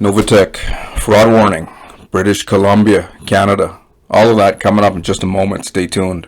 Novatech, fraud warning, British Columbia, Canada. All of that coming up in just a moment. Stay tuned.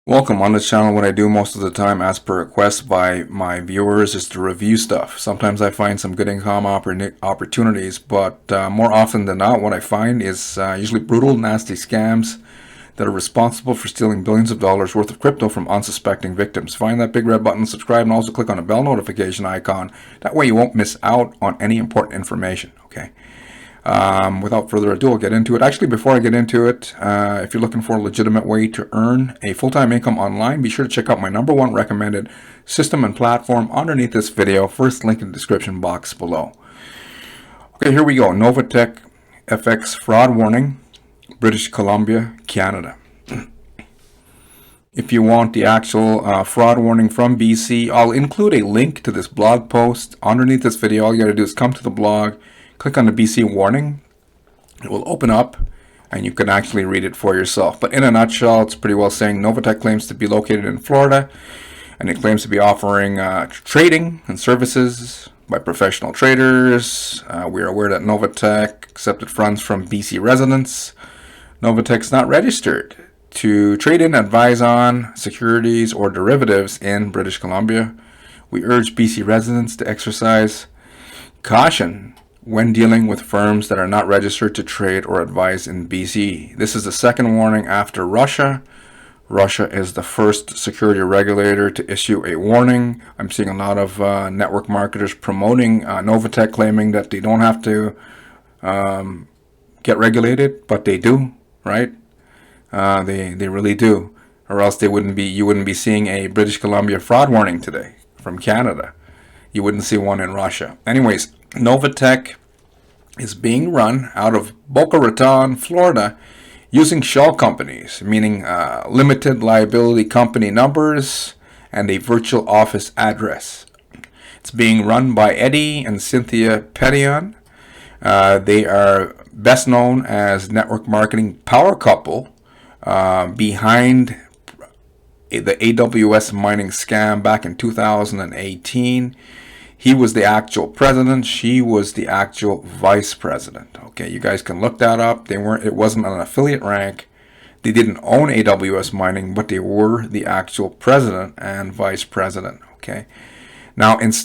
Welcome. On this channel, what I do most of the time, as per request by my viewers, is to review stuff. Sometimes I find some good income opportunities, but more often than not, what I find is usually brutal, nasty scams that are responsible for stealing billions of dollars worth of crypto from unsuspecting victims. Find that big red button, subscribe, and also click on the bell notification icon. That way you won't miss out on any important information, okay? Without further ado, I'll get into it. Actually, before I get into it, if you're looking for a legitimate way to earn a full-time income online, be sure to check out my #1 recommended system and platform underneath this video. First link in the description box below. Okay, here we go. Novatech FX fraud warning, British Columbia, Canada. If you want the actual fraud warning from BC, I'll include a link to this blog post underneath this video. All you got to do is come to the blog, click on the BC warning. It will open up and you can actually read it for yourself. But in a nutshell, it's pretty well saying Novatech claims to be located in Florida, and it claims to be offering trading and services by professional traders. We are aware that Novatech accepted funds from BC residents. Novatech's not registered to trade in, advise on securities or derivatives in British Columbia. We urge BC residents to exercise caution when dealing with firms that are not registered to trade or advise in BC. This is the second warning after Russia. Russia is the first security regulator to issue a warning. I'm seeing a lot of network marketers promoting Novatech, claiming that they don't have to get regulated, but they do, right? They really do, or else you wouldn't be seeing a British Columbia fraud warning today from Canada. You wouldn't see one in Russia. Anyways, Novatech is being run out of Boca Raton, Florida, using shell companies, meaning limited liability company numbers and a virtual office address. It's being run by Eddie and Cynthia Petian. They are best known as network marketing power couple behind the AWS mining scam back in 2018. He was the actual president. She was the actual vice president. Okay, you guys can look that up. It wasn't an affiliate rank. They didn't own AWS mining, but they were the actual president and vice president. Okay. Now, since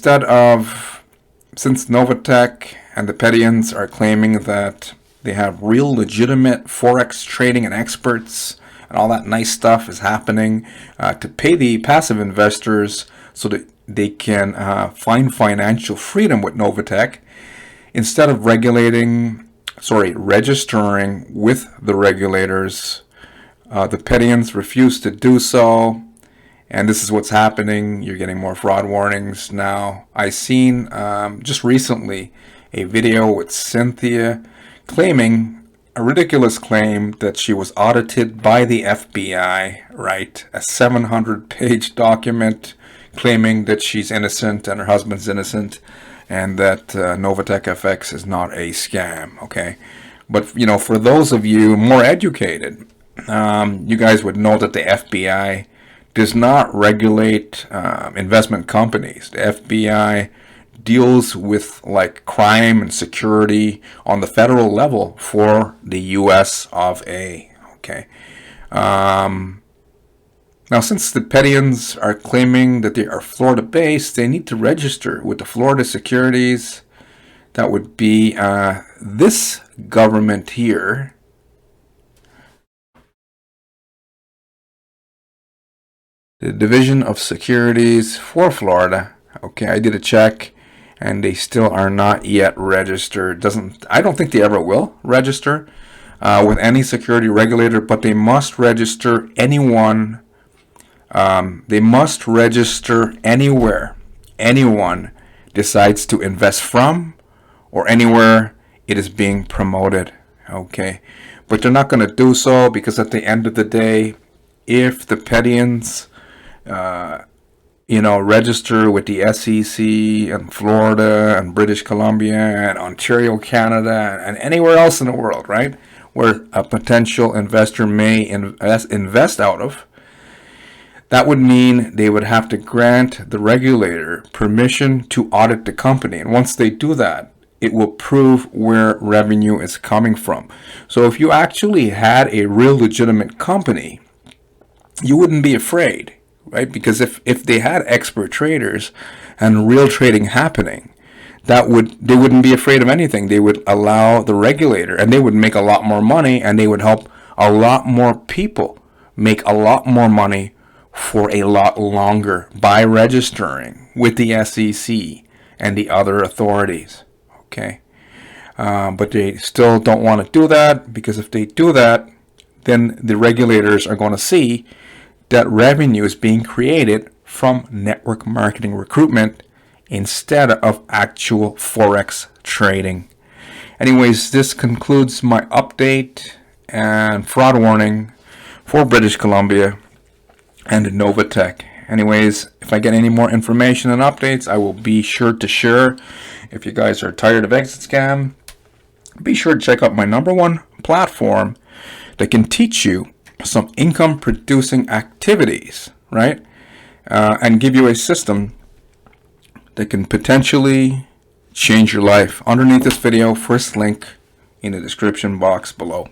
Novatech and the Petians are claiming that they have real legitimate Forex trading and experts and all that nice stuff is happening to pay the passive investors so that they can find financial freedom with Novatech, instead of registering with the regulators, the Petians refuse to do so, and this is what's happening. You're getting more fraud warnings now. I seen just recently a video with Cynthia claiming a ridiculous claim that she was audited by the FBI, right? A 700-page document claiming that she's innocent and her husband's innocent, and that Novatech FX is not a scam, okay? But, for those of you more educated, you guys would know that the FBI does not regulate investment companies. The FBI deals with like crime and security on the federal level for the US of A, okay? Now, since the Petians are claiming that they are Florida-based, they need to register with the Florida Securities. That would be this government here. The Division of Securities for Florida. Okay, I did a check, and they still are not yet registered. I don't think they ever will register with any security regulator, but they must register anyone. They must register anywhere anyone decides to invest from, or anywhere it is being promoted. Okay, but they're not going to do so, because at the end of the day, if the Petians register with the SEC in Florida and British Columbia and Ontario, Canada, and anywhere else in the world, right? Where a potential investor may invest out of, that would mean they would have to grant the regulator permission to audit the company. And once they do that, it will prove where revenue is coming from. So if you actually had a real legitimate company, you wouldn't be afraid, right? Because if they had expert traders and real trading happening, they wouldn't be afraid of anything. They would allow the regulator, and they would make a lot more money, and they would help a lot more people make a lot more money for a lot longer by registering with the SEC and the other authorities. Okay, but they still don't want to do that, because if they do that, then the regulators are going to see that revenue is being created from network marketing recruitment instead of actual Forex trading. Anyways, this concludes my update and fraud warning for British Columbia and Novatech. Anyways, if I get any more information and updates, I will be sure to share. If you guys are tired of Exit Scam, be sure to check out my #1 platform that can teach you some income producing activities, right? And give you a system that can potentially change your life. Underneath this video, first link in the description box below.